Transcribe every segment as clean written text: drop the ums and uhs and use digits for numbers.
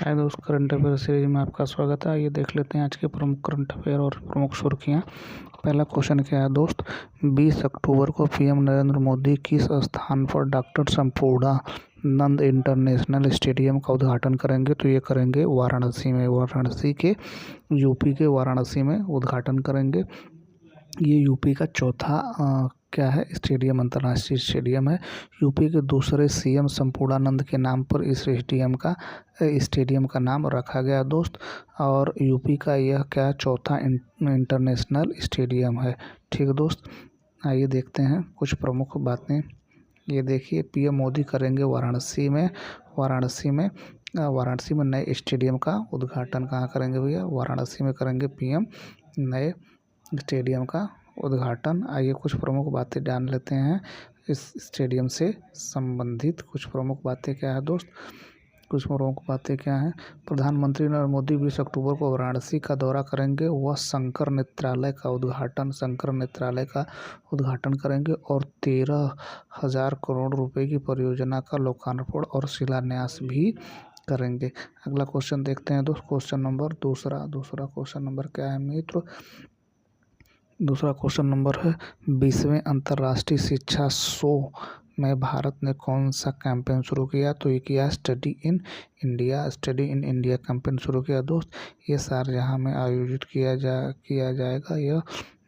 हाय दोस्त, current affair series में आपका स्वागत है। आइए देख लेते हैं आज के प्रमुख करंट अफेयर और प्रमुख सुर्खियां। पहला क्वेश्चन क्या है दोस्त, 20 अक्टूबर को पीएम नरेंद्र मोदी किस स्थान पर डॉक्टर संपूर्णानंद इंटरनेशनल स्टेडियम का उद्घाटन करेंगे? तो ये करेंगे वाराणसी में, वाराणसी के यूपी के वाराणसी में उद्घाटन करेंगे। ये यूपी का चौथा क्या है स्टेडियम, अंतर्राष्ट्रीय स्टेडियम है। यूपी के दूसरे सीएम संपूर्णानंद के नाम पर इस स्टेडियम का नाम रखा गया दोस्त। और यूपी का यह क्या चौथा इंटरनेशनल स्टेडियम है। ठीक है दोस्त, आइए देखते हैं कुछ प्रमुख बातें। ये देखिए, पीएम मोदी करेंगे वाराणसी में नए स्टेडियम का उद्घाटन। कहाँ करेंगे भैया? वाराणसी में करेंगे पीएम नए स्टेडियम का उद्घाटन। आइए कुछ प्रमुख बातें जान लेते हैं इस स्टेडियम से संबंधित। कुछ प्रमुख बातें क्या है दोस्त? कुछ प्रमुख बातें क्या हैं? प्रधानमंत्री नरेंद्र मोदी 20 अक्टूबर को वाराणसी का दौरा करेंगे। वह शंकर नेत्रालय का उद्घाटन करेंगे और 13,000 करोड़ रुपए की परियोजना का लोकार्पण और शिलान्यास भी करेंगे। अगला क्वेश्चन देखते हैं दोस्त, क्वेश्चन नंबर दूसरा क्वेश्चन नंबर क्या है मित्र? दूसरा क्वेश्चन नंबर है, 20वें अंतर्राष्ट्रीय शिक्षा शो में भारत ने कौन सा कैंपेन शुरू किया? तो ये किया स्टडी इन इंडिया कैंपेन शुरू किया दोस्त। ये शारजाह में आयोजित किया जाएगा। यह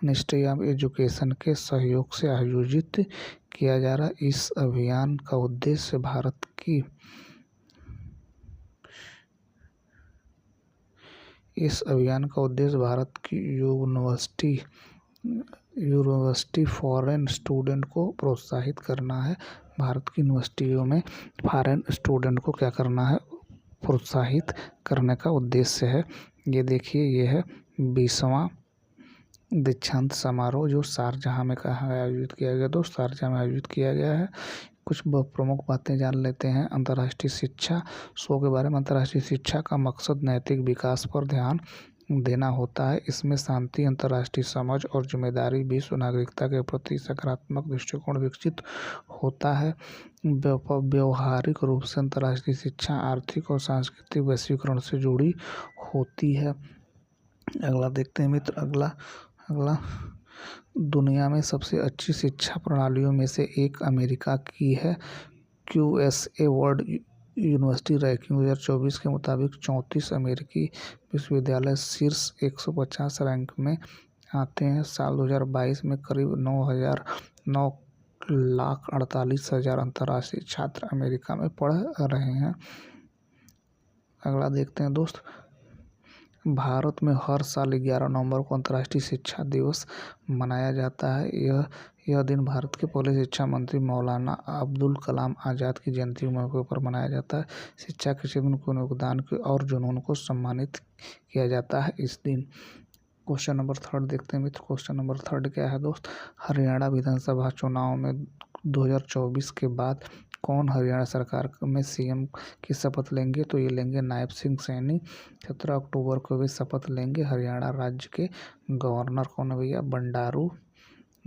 मिनिस्ट्री ऑफ एजुकेशन के सहयोग से आयोजित किया जा रहा। इस अभियान का उद्देश्य भारत की यूनिवर्सिटी फॉरेन स्टूडेंट को प्रोत्साहित करना है। भारत की यूनिवर्सिटियों में फॉरेन स्टूडेंट को क्या करना है? प्रोत्साहित करने का उद्देश्य है। ये देखिए, ये है 20वां दीक्षांत समारोह जो शारजाह में आयोजित किया गया दोस्त, शारजाह में आयोजित किया गया है। कुछ प्रमुख बातें जान लेते हैं अंतर्राष्ट्रीय शिक्षा शो के बारे में। अंतर्राष्ट्रीय शिक्षा का मकसद नैतिक विकास पर ध्यान देना होता है। इसमें शांति, अंतर्राष्ट्रीय समझ और जिम्मेदारी, विश्व नागरिकता के प्रति सकारात्मक दृष्टिकोण विकसित होता है। व्यवहारिक रूप से अंतर्राष्ट्रीय शिक्षा आर्थिक और सांस्कृतिक वैश्वीकरण से जुड़ी होती है। अगला देखते हैं मित्र, अगला दुनिया में सबसे अच्छी शिक्षा प्रणालियों में से एक अमेरिका की है। QSA वर्ल्ड यूनिवर्सिटी रैंकिंग 2024 के मुताबिक 34 अमेरिकी विश्वविद्यालय शीर्ष 150 रैंक में आते हैं। साल 2022 में करीब 9,48,000 अंतर्राष्ट्रीय छात्र अमेरिका में पढ़ रहे हैं। अगला देखते हैं दोस्त, भारत में हर साल 11 नवंबर को अंतर्राष्ट्रीय शिक्षा दिवस मनाया जाता है। यह दिन भारत के पहले शिक्षा मंत्री मौलाना अब्दुल कलाम आज़ाद की जयंती के मौके पर मनाया जाता है। शिक्षा के क्षेत्र में उनके योगदान और जुनून को सम्मानित किया जाता है इस दिन। क्वेश्चन नंबर 3 देखते हैं मित्र। क्वेश्चन नंबर 3 क्या है दोस्त? हरियाणा विधानसभा चुनाव में 2024 के बाद कौन हरियाणा सरकार में सीएम की शपथ लेंगे? तो ये लेंगे नायब सिंह सैनी। 17 अक्टूबर को भी शपथ लेंगे। हरियाणा राज्य के गवर्नर कौन है भैया?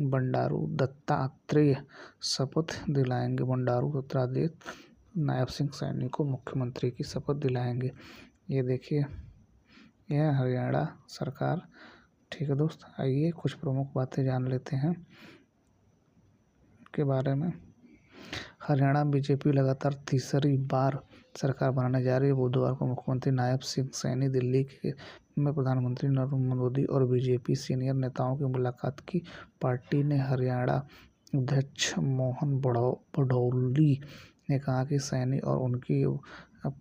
बंडारू दत्तात्रेय शपथ दिलाएंगे। बंडारू दत्तात्रेय नायब सिंह सैनी को मुख्यमंत्री की शपथ दिलाएंगे। ये देखिए, यह हरियाणा सरकार। ठीक है दोस्त, आइए कुछ प्रमुख बातें जान लेते हैं के बारे में। हरियाणा बीजेपी लगातार तीसरी बार सरकार बनाने जा रही है। बुधवार को मुख्यमंत्री नायब सिंह सैनी दिल्ली में प्रधानमंत्री नरेंद्र मोदी और बीजेपी सीनियर नेताओं की मुलाकात की। पार्टी ने हरियाणा अध्यक्ष मोहन भडौली ने कहा कि सैनी और उनकी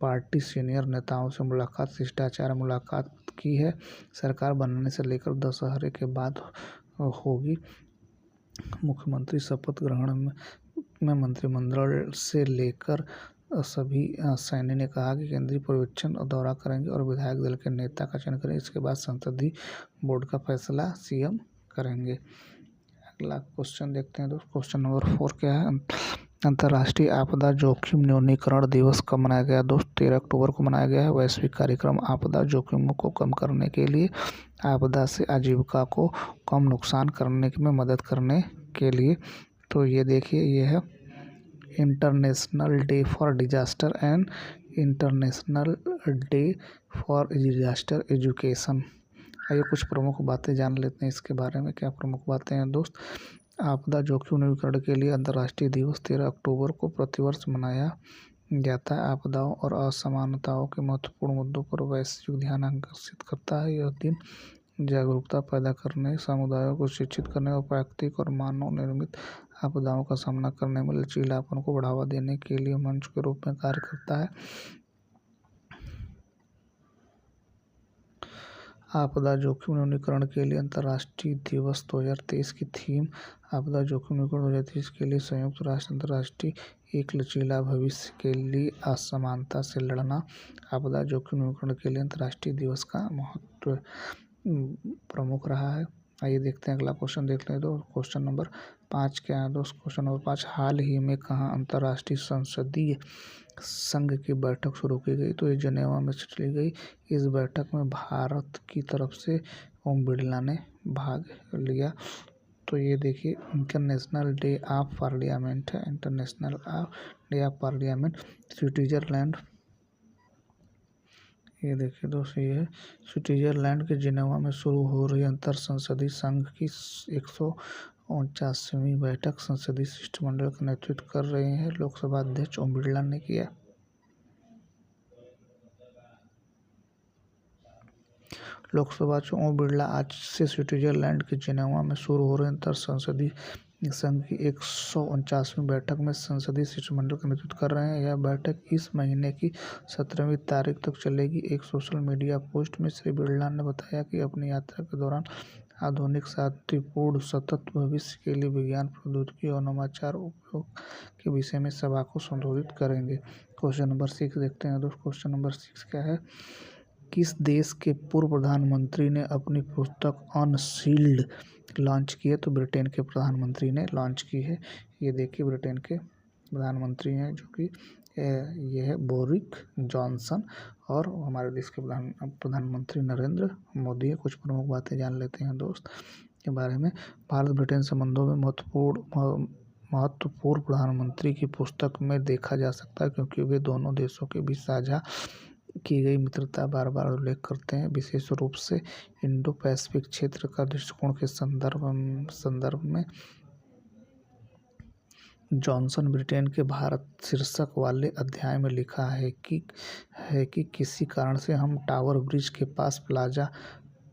पार्टी सीनियर नेताओं से शिष्टाचार मुलाकात की है। सरकार बनने से लेकर दशहरे के बाद होगी। मुख्यमंत्री शपथ ग्रहण में मंत्रिमंडल से लेकर सभी। सैनी ने कहा कि केंद्रीय पर्यवेक्षण दौरा करेंगे और विधायक दल के नेता का चयन करेंगे। इसके बाद संसदीय बोर्ड का फैसला सीएम करेंगे। अगला क्वेश्चन देखते हैं दोस्तों, क्वेश्चन नंबर 4 क्या है? अंतर्राष्ट्रीय आपदा जोखिम न्यूनीकरण दिवस कब मनाया गया दोस्त? 13 अक्टूबर को मनाया गया है। वैश्विक कार्यक्रम आपदा जोखिमों को कम करने के लिए, आपदा से आजीविका को कम नुकसान करने में मदद करने के लिए। तो ये देखिए, ये है international day for disaster and international day for disaster education. आइए कुछ प्रमुख बातें जान लेते हैं इसके बारे में। क्या प्रमुख बातें हैं दोस्त? आपदा जोखिम न्यूनीकरण के लिए अंतर्राष्ट्रीय दिवस 13 अक्टूबर को प्रतिवर्ष मनाया जाता है। आपदाओं और असमानताओं के महत्वपूर्ण मुद्दों पर वैश्विक ध्यान आकर्षित करता है। यह दिन जागरूकता पैदा करने, समुदायों को शिक्षित करने और प्राकृतिक और मानव निर्मित आपदाओं का सामना करने में लचीलापन को बढ़ावा देने के लिए मंच के रूप में कार्य करता है। आपदा जोखिम न्यूनीकरण के लिए अंतर्राष्ट्रीय दिवस 2023 की थीम आपदा जोखिम न्यूनीकरण 2023 के लिए संयुक्त राष्ट्र अंतर्राष्ट्रीय एक लचीला भविष्य के लिए असमानता से लड़ना। आपदा जोखिम न्यूनीकरण के लिए अंतर्राष्ट्रीय दिवस का महत्व प्रमुख रहा है। आइए देखते हैं अगला क्वेश्चन देख लें। तो क्वेश्चन नंबर 5 क्या है दोस्त? क्वेश्चन नंबर 5, हाल ही में कहाँ अंतर्राष्ट्रीय संसदीय संघ की बैठक शुरू की गई? तो ये जनेवा में चली गई। इस बैठक में भारत की तरफ से ओम बिरला ने भाग लिया। तो ये देखिए इंटरनेशनल डे ऑफ पार्लियामेंट है। International day of parliament Switzerland, ये देखिए दोस्तों ये स्विट्जरलैंड के जिनेवा में शुरू हो रही अंतर संसदीय संघ की 149वीं बैठक संसदीय शिष्टमंडल का नेतृत्व कर रहे हैं लोकसभा अध्यक्ष ओम बिरला ने किया। लोकसभा ओम बिरला आज से स्विट्जरलैंड के जिनेवा में शुरू हो रहे अंतर संसदीय संघ की 149वीं बैठक में संसदीय शिष्टमंडल का नेतृत्व कर रहे हैं। यह बैठक इस महीने की 17वीं तारीख तक चलेगी। एक सोशल मीडिया पोस्ट में श्री बिरला ने बताया कि अपनी यात्रा के दौरान आधुनिक शांतिपूर्ण सतत भविष्य के लिए विज्ञान, प्रौद्योगिकी और नवाचार उपयोग के विषय में सभा को संबोधित करेंगे। क्वेश्चन नंबर 6 देखते हैं दोस्तों। क्वेश्चन नंबर 6 क्या है? किस देश के पूर्व प्रधानमंत्री ने अपनी पुस्तक अनसील्ड लॉन्च की है? तो ब्रिटेन के प्रधानमंत्री ने लॉन्च की है। ये देखिए ब्रिटेन के प्रधानमंत्री हैं जो कि ये है बोरिस जॉनसन और हमारे देश के प्रधानमंत्री नरेंद्र मोदी है। कुछ प्रमुख बातें जान लेते हैं दोस्त के बारे में। भारत ब्रिटेन संबंधों में महत्वपूर्ण प्रधानमंत्री की पुस्तक में देखा जा सकता है, क्योंकि वे दोनों देशों के बीच साझा की गई मित्रता बार बार उल्लेख करते हैं, विशेष रूप से इंडो पैसिफिक क्षेत्र का दृष्टिकोण के संदर्भ में। जॉनसन ब्रिटेन के भारत शीर्षक वाले अध्याय में लिखा है कि किसी कारण से हम टावर ब्रिज के पास प्लाजा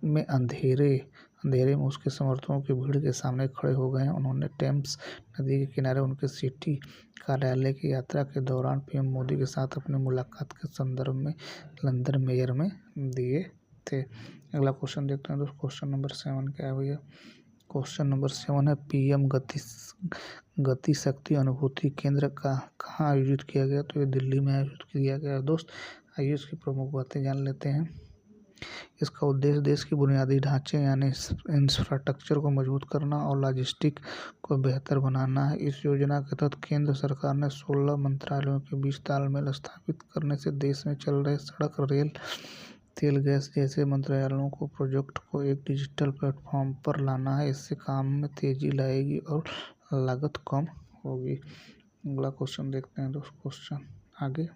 में अंधेरे में उसके समर्थकों की भीड़ के सामने खड़े हो गए हैं। उन्होंने टेम्स नदी के किनारे उनके सिटी कार्यालय की यात्रा के दौरान पीएम मोदी के साथ अपनी मुलाकात के संदर्भ में लंदन मेयर में दिए थे। अगला क्वेश्चन देखते हैं दोस्तों। क्वेश्चन नंबर 7 क्या है भैया? क्वेश्चन नंबर 7 है पीएम गति शक्ति अनुभूति केंद्र का कहाँ आयोजित किया गया? तो ये दिल्ली में आयोजित किया गया दोस्त। आइए इसकी प्रमुख बातें जान लेते हैं। इसका उद्देश्य देश की बुनियादी ढांचे यानी इंफ्रास्ट्रक्चर को मजबूत करना और लॉजिस्टिक को बेहतर बनाना है। इस योजना के तहत केंद्र सरकार ने 16 मंत्रालयों के बीच तालमेल स्थापित करने से देश में चल रहे सड़क, रेल, तेल, गैस जैसे मंत्रालयों को प्रोजेक्ट को एक डिजिटल प्लेटफॉर्म पर लाना है। इससे काम में तेजी लाएगी और लागत कम होगी। अगला क्वेश्चन देखते हैं दोस्तों। क्वेश्चन आगे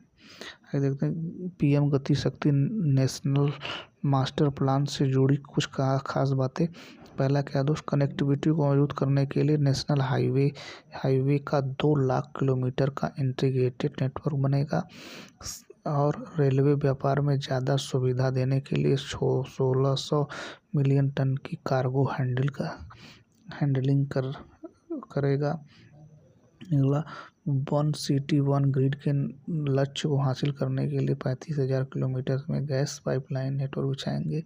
देखते हैं पीएम गति शक्ति नेशनल मास्टर प्लान से जुड़ी कुछ खास बातें। पहला क्या दोस्त? कनेक्टिविटी को मजबूत करने के लिए नेशनल हाईवे का 2 लाख किलोमीटर का इंटीग्रेटेड नेटवर्क बनेगा और रेलवे व्यापार में ज़्यादा सुविधा देने के लिए 1600 मिलियन टन की कार्गो हैंडलिंग करेगा। अगला 1 सिटी 1 ग्रिड के लक्ष्य को हासिल करने के लिए 35,000 किलोमीटर में गैस पाइपलाइन नेटवर्क बिछाएंगे।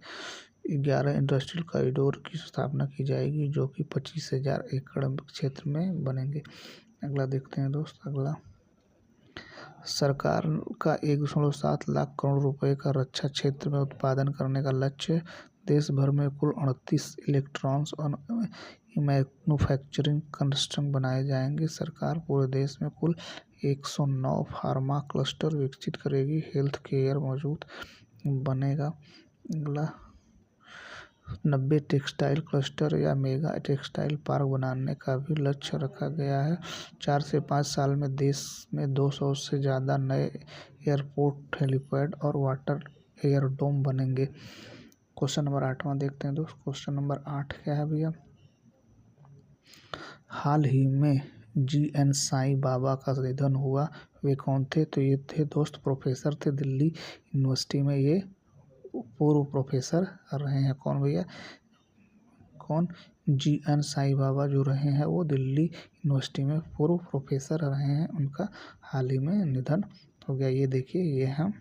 11 इंडस्ट्रियल कॉरिडोर की स्थापना की जाएगी जो कि 25,000 एकड़ क्षेत्र में बनेंगे। अगला देखते हैं दोस्त। अगला सरकार का 1.7 लाख करोड़ रुपए का रक्षा क्षेत्र में उत्पादन करने का लक्ष्य। देश भर में कुल 38 इलेक्ट्रॉनिक्स और मैन्युफैक्चरिंग क्लस्टर बनाए जाएंगे। सरकार पूरे देश में कुल 109 फार्मा क्लस्टर विकसित करेगी। हेल्थ केयर मौजूद बनेगा। अगला 90 टेक्सटाइल क्लस्टर या मेगा टेक्सटाइल पार्क बनाने का भी लक्ष्य रखा गया है। 4 से 5 साल में देश में 200 से ज़्यादा नए एयरपोर्ट, हेलीपैड और वाटर एयरडोम बनेंगे। क्वेश्चन नंबर 8वां देखते हैं दोस्त। क्वेश्चन नंबर 8 क्या है भैया? हाल ही में जी.एन. साईं बाबा का निधन हुआ, वे कौन थे? तो ये थे दोस्त प्रोफेसर थे, दिल्ली यूनिवर्सिटी में ये पूर्व प्रोफेसर रहे हैं। कौन भैया? कौन? जी.एन. साईं बाबा जो रहे हैं वो दिल्ली यूनिवर्सिटी में पूर्व प्रोफेसर रहे हैं, उनका हाल ही में निधन हो गया। ये देखिए, ये हैं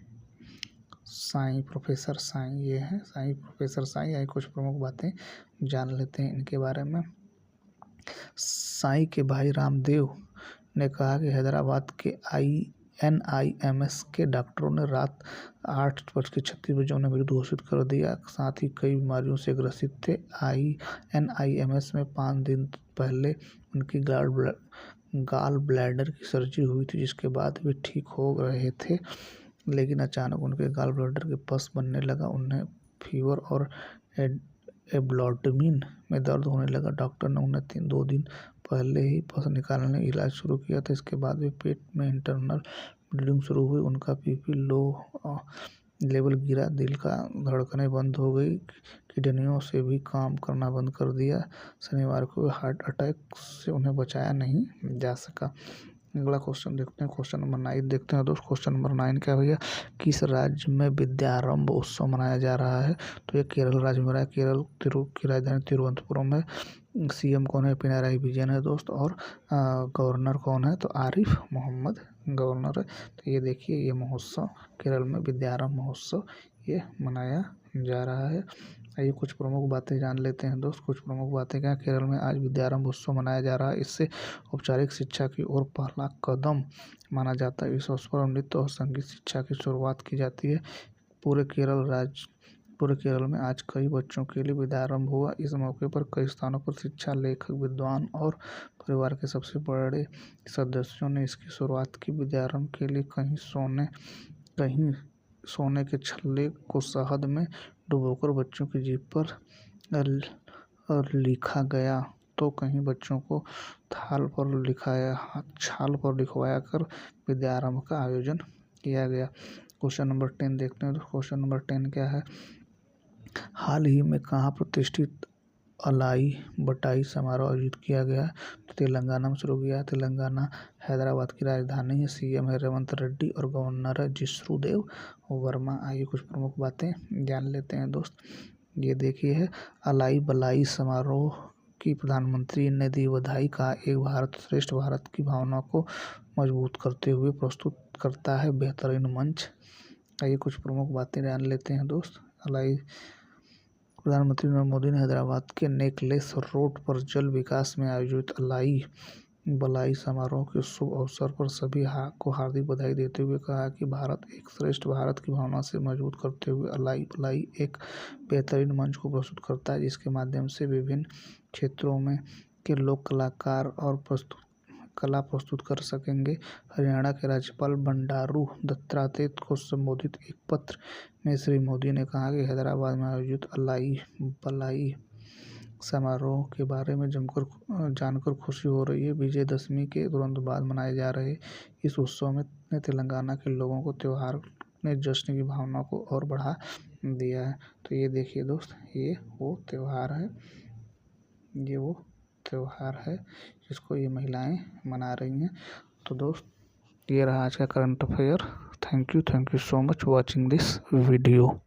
साईं, प्रोफेसर साईं, ये हैं साईं, प्रोफेसर साईं। आई कुछ प्रमुख बातें जान लेते हैं इनके बारे में। साईं के भाई रामदेव ने कहा कि हैदराबाद के एनआईएमएस के डॉक्टरों ने रात 8:36 उन्हें मृत घोषित कर दिया। साथ ही कई बीमारियों से ग्रसित थे। एनआईएमएस में 5 दिन पहले उनकी गाल ब्लैडर की सर्जरी हुई थी, जिसके बाद वे ठीक हो रहे थे, लेकिन अचानक उनके गाल ब्लैडर के पस बनने लगा। उन्हें फीवर और एब्डोमेन में दर्द होने लगा। डॉक्टर ने उन्हें 2 दिन पहले ही पस निकालने इलाज शुरू किया था। इसके बाद भी पेट में इंटरनल ब्लीडिंग शुरू हुई, उनका बीपी लो लेवल गिरा, दिल का धड़कनें बंद हो गई, किडनियों से भी काम करना बंद कर दिया। शनिवार को हार्ट अटैक से उन्हें बचाया नहीं जा सका। अगला क्वेश्चन देखते हैं। क्वेश्चन नंबर 9 देखते हैं दोस्त। क्वेश्चन नंबर 9 क्या भैया? किस राज्य में विद्यारंभ उत्सव मनाया जा रहा है? तो ये केरल राज्य में रहा है। केरल की राजधानी तिरुवनंतपुरम है। सीएम कौन है? पिनाराई विजयन है दोस्त। और गवर्नर कौन है? तो आरिफ मोहम्मद गवर्नर है। तो ये देखिए, ये महोत्सव केरल में विद्यारंभ महोत्सव ये मनाया जा रहा है। आइए कुछ प्रमुख बातें जान लेते हैं दोस्त। कुछ प्रमुख बातें क्या? केरल में आज विद्यारंभ उत्सव मनाया जा रहा है। इससे औपचारिक शिक्षा की ओर पहला कदम माना जाता है। इस अवसर पर नृत्य और संगीत शिक्षा की शुरुआत की जाती है। पूरे केरल में आज कई बच्चों के लिए विद्यारंभ हुआ। इस मौके पर कई स्थानों पर शिक्षा, लेखक, विद्वान और परिवार के सबसे बड़े सदस्यों ने इसकी शुरुआत की। विद्यारंभ के लिए कहीं सोने के छल्ले को शहद में डुबोकर बच्चों की जीभ पर लिखा गया, तो कहीं बच्चों को छाल पर लिखवाया कर विद्यारंभ का आयोजन किया गया। क्वेश्चन नंबर 10 देखते हैं। तो क्वेश्चन नंबर 10 क्या है? हाल ही में कहाँ प्रतिष्ठित अलाई बटाई समारोह आयोजित किया गया? तो तेलंगाना में शुरू किया। तेलंगाना हैदराबाद की राजधानी है। सीएम है रेवंत रेड्डी और गवर्नर है जिष्णुदेव वर्मा। आइए कुछ प्रमुख बातें जान लेते हैं दोस्त। ये देखिए है अलाई बलाई समारोह की प्रधानमंत्री ने दी बधाई। कहा, एक भारत श्रेष्ठ भारत की भावना को मजबूत करते हुए प्रस्तुत करता है बेहतरीन मंच। आइए कुछ प्रमुख बातें जान लेते हैं दोस्त। प्रधानमंत्री नरेंद्र मोदी ने हैदराबाद के नेकलेस रोड पर जल विकास में आयोजित अलाई बलाई समारोह के शुभ अवसर पर सभी को हार्दिक बधाई देते हुए कहा कि भारत एक श्रेष्ठ भारत की भावना से मजबूत करते हुए अलाई बलाई एक बेहतरीन मंच को प्रस्तुत करता है, जिसके माध्यम से विभिन्न क्षेत्रों में के लोक कलाकार और कला प्रस्तुत कर सकेंगे। हरियाणा के राज्यपाल बंडारू दत्तात्रेय को संबोधित एक पत्र में श्री मोदी ने कहा कि हैदराबाद में आयोजित अलाई बलाई समारोह के बारे में जानकर खुशी हो रही है। विजयदशमी के तुरंत बाद मनाए जा रहे इस उत्सव में तेलंगाना के लोगों को त्योहार ने जश्न की भावना को और बढ़ा दिया है। तो ये देखिए दोस्त, ये वो त्योहार है जिसको ये महिलाएं मना रही हैं। तो दोस्त, ये रहा आज का current affair. Thank you so much watching this video.